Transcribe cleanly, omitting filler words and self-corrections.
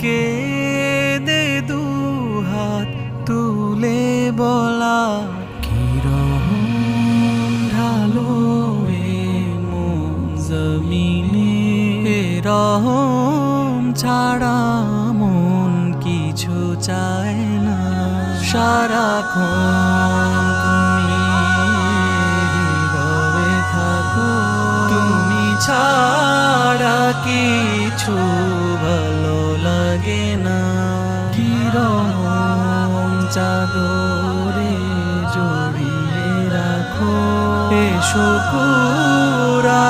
কেঁদে দুহাত তুলে বলা কিরকম ঢালো এ মন জমিনে রহম ছাড়া মন কিছু চায় না সারাক্ষণ তুমি হৃদয়ে থাকো তুমি ছাড়া কিছু ভালো লাগে না কিরকম চাদরে জড়িয়ে রাখো এসো পুরা